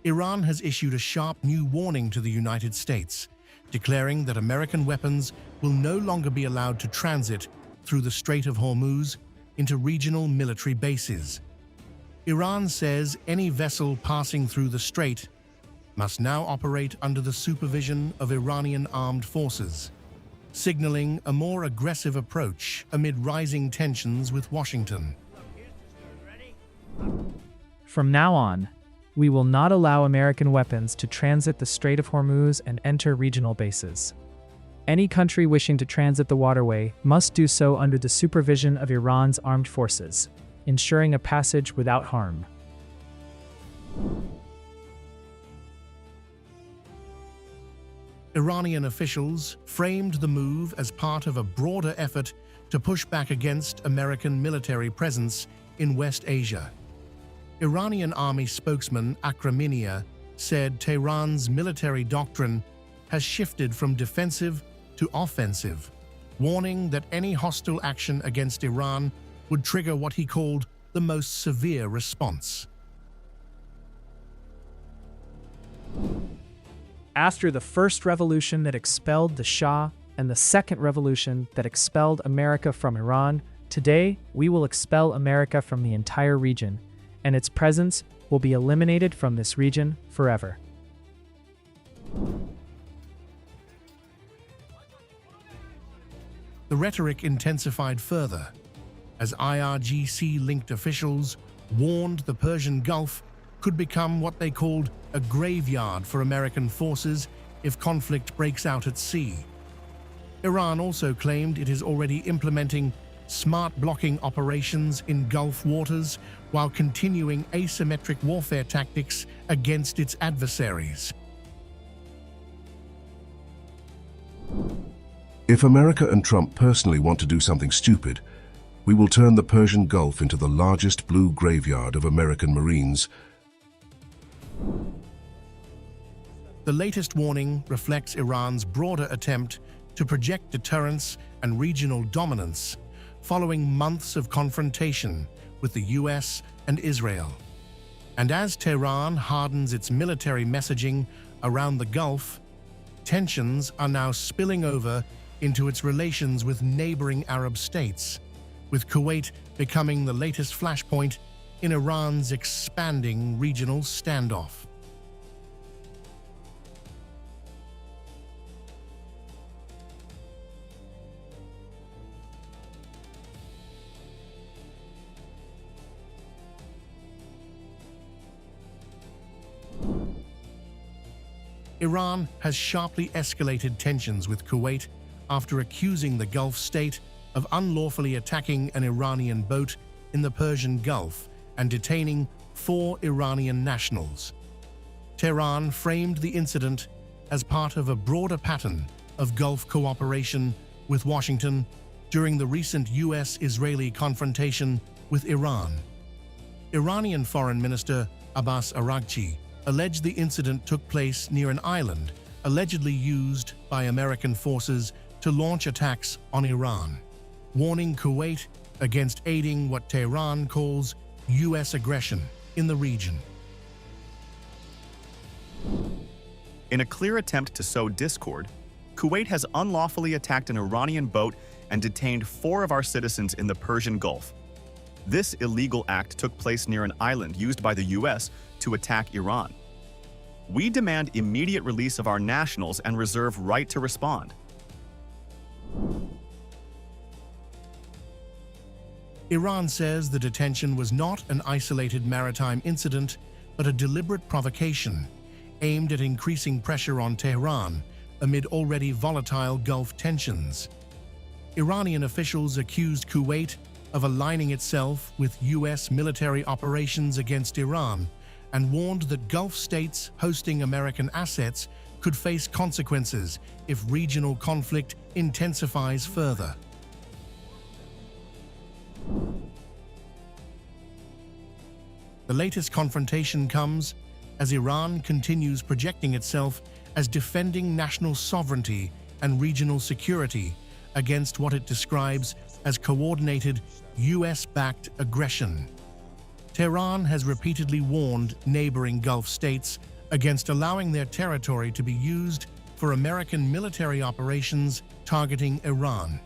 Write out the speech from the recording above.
Iran has issued a sharp new warning to the United States, declaring that American weapons will no longer be allowed to transit through the Strait of Hormuz into regional military bases. Iran says any vessel passing through the strait must now operate under the supervision of Iranian armed forces, signaling a more aggressive approach amid rising tensions with Washington. From now on, we will not allow American weapons to transit the Strait of Hormuz and enter regional bases. Any country wishing to transit the waterway must do so under the supervision of Iran's armed forces, ensuring a passage without harm. Iranian officials framed the move as part of a broader effort to push back against American military presence in West Asia. Iranian Army spokesman Akraminia said Tehran's military doctrine has shifted from defensive to offensive, warning that any hostile action against Iran would trigger what he called the most severe response. After the first revolution that expelled the Shah and the second revolution that expelled America from Iran, today we will expel America from the entire region, and its presence will be eliminated from this region forever. The rhetoric intensified further as IRGC-linked officials warned the Persian Gulf could become what they called a graveyard for American forces if conflict breaks out at sea. Iran also claimed it is already implementing smart blocking operations in Gulf waters while continuing asymmetric warfare tactics against its adversaries. If America and Trump personally want to do something stupid, we will turn the Persian Gulf into the largest blue graveyard of American Marines. The latest warning reflects Iran's broader attempt to project deterrence and regional dominance following months of confrontation with the US and Israel. And as Tehran hardens its military messaging around the Gulf, tensions are now spilling over into its relations with neighboring Arab states, with Kuwait becoming the latest flashpoint in Iran's expanding regional standoff. Iran has sharply escalated tensions with Kuwait after accusing the Gulf state of unlawfully attacking an Iranian boat in the Persian Gulf and detaining 4 Iranian nationals. Tehran framed the incident as part of a broader pattern of Gulf cooperation with Washington during the recent US-Israeli confrontation with Iran. Iranian Foreign Minister Abbas Araghchi alleged the incident took place near an island allegedly used by American forces to launch attacks on Iran, warning Kuwait against aiding what Tehran calls US aggression in the region. In a clear attempt to sow discord, Kuwait has unlawfully attacked an Iranian boat and detained 4 of our citizens in the Persian Gulf. This illegal act took place near an island used by the US to attack Iran. We demand immediate release of our nationals and reserve right to respond. Iran says the detention was not an isolated maritime incident, but a deliberate provocation aimed at increasing pressure on Tehran amid already volatile Gulf tensions. Iranian officials accused Kuwait of aligning itself with US military operations against Iran and warned that Gulf states hosting American assets could face consequences if regional conflict intensifies further. The latest confrontation comes as Iran continues projecting itself as defending national sovereignty and regional security against what it describes as coordinated US-backed aggression. Tehran has repeatedly warned neighboring Gulf states against allowing their territory to be used for American military operations targeting Iran.